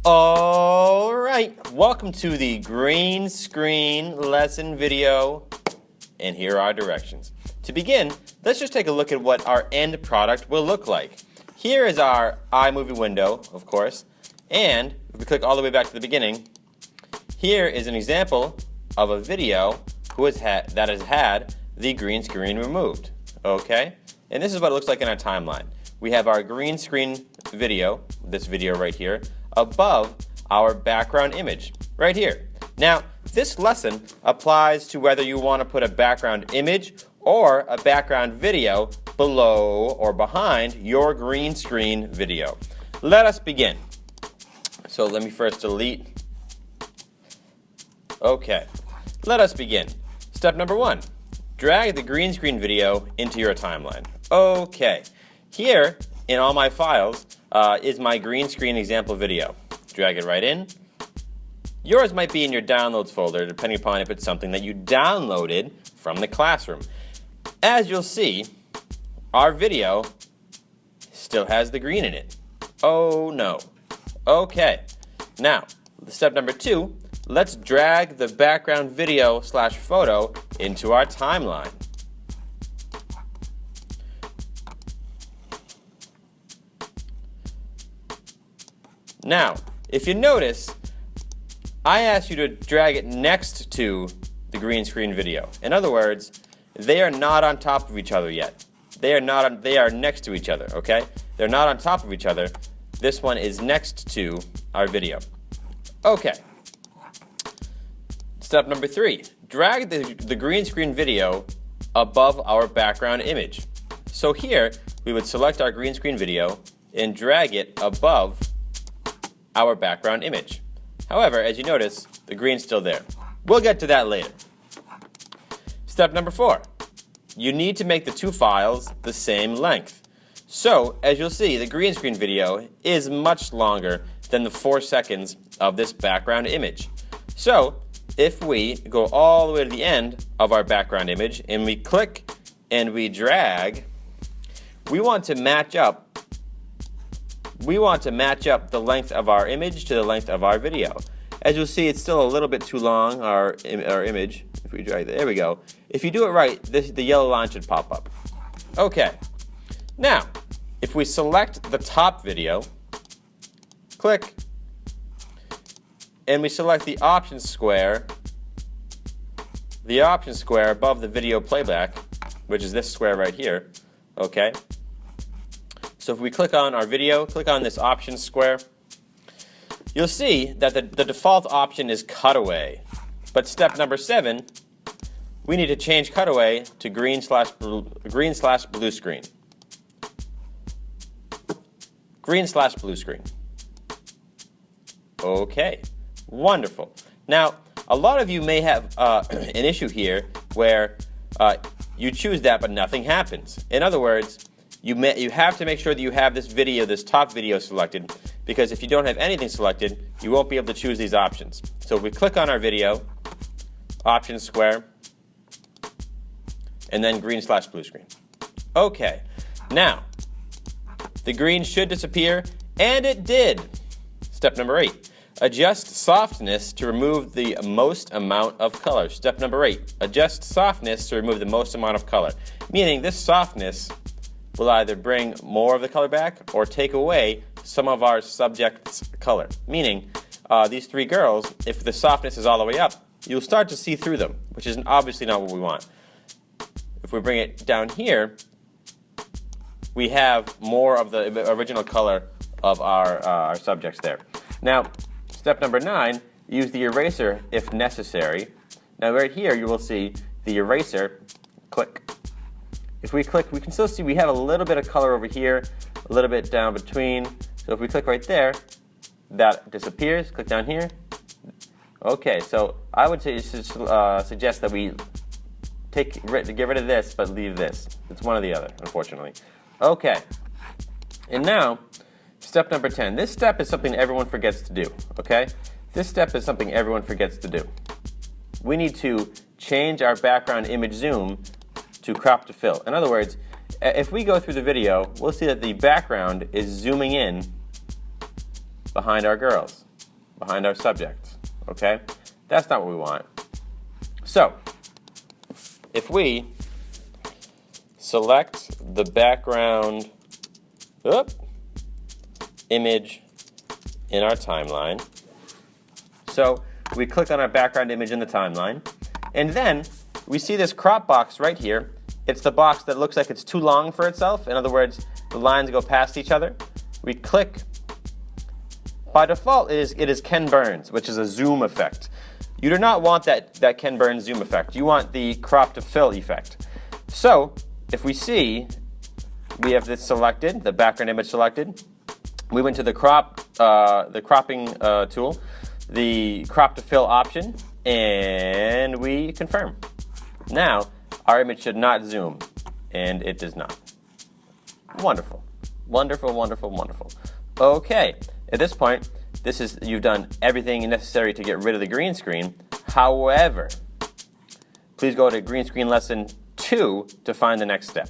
All right, welcome to the green screen lesson video, and here are directions. To begin, let's just take a look at what our end product will look like. Here is our Imovie window, of course, and if we click all the way back to the beginning, here is an example of a video that has had the green screen removed, okay? And this is what it looks like in our timeline. We have our green screen video, this video right here, above our background image, right here. Now, this lesson applies to whether you want to put a background image or a background video below or behind your green screen video. Let us begin. So let me first delete. Okay, let us begin. Step number 1, drag the green screen video into your timeline. Okay, here in all my files is my green screen example video. Drag it right in. Yours might be in your downloads folder, depending upon if it's something that you downloaded from the classroom. As you'll see, our video still has the green in it. Oh no. Okay, now, step number 2, let's drag the background video / photo into our timeline. Now, if you notice, I asked you to drag it next to the green screen video. In other words, they are not on top of each other yet. They are next to each other, okay? They're not on top of each other. This one is next to our video. Okay. Step number 3, drag the green screen video above our background image. So here, we would select our green screen video and drag it above our background image. However, as you notice, the green's still there. We'll get to that later. Step number 4, you need to make the two files the same length. So, as you'll see, the green screen video is much longer than the 4 seconds of this background image. So, if we go all the way to the end of our background image and we click and we drag, we want to match up the length of our image to the length of our video. As you'll see, it's still a little bit too long, our image. If we drag there we go. If you do it right, the yellow line should pop up. Okay. Now, if we select the top video, click, and we select the options square above the video playback, which is this square right here, okay? So if we click on our video, click on this options square, you'll see that the default option is cutaway. But step number 7, we need to change cutaway to green / blue screen. Green / blue screen. Okay, wonderful. Now, a lot of you may have an issue here where you choose that but nothing happens. In other words, you have to make sure that you have this top video selected, because if you don't have anything selected, you won't be able to choose these options. So if we click on our video, options square, and then green / blue screen. Okay, now, the green should disappear, and it did. Step number 8, adjust softness to remove the most amount of color. Step number 8, adjust softness to remove the most amount of color. Meaning this softness will either bring more of the color back or take away some of our subject's color. Meaning, these 3 girls, if the softness is all the way up, you'll start to see through them, which is obviously not what we want. If we bring it down here, we have more of the original color of our subjects there. Now, step number 9, use the eraser if necessary. Now right here you will see the eraser, click. If we click, we can still see we have a little bit of color over here, a little bit down between. So if we click right there, that disappears. Click down here. Okay, so I would suggest that we get rid of this, but leave this. It's one or the other, unfortunately. Okay, and now, step number 10. This step is something everyone forgets to do, okay? This step is something everyone forgets to do. We need to change our background image zoom to crop to fill. In other words, if we go through the video, we'll see that the background is zooming in behind our girls. behind our subject. Okay? That's not what we want. So, if we select the background image in our timeline, so we click on our background image in the timeline, and then we see this crop box right here. It's the box that looks like it's too long for itself. In other words, the lines go past each other. We click. By default, it is Ken Burns, which is a zoom effect. You do not want that Ken Burns zoom effect. You want the crop to fill effect. So, if we see, we have this selected, the background image selected. We went to the cropping tool, the crop to fill option, and we confirm. Now, our image should not zoom, and it does not. Wonderful. Wonderful, wonderful, wonderful. Okay, at this point, you've done everything necessary to get rid of the green screen. However, please go to Green Screen Lesson 2 to find the next step.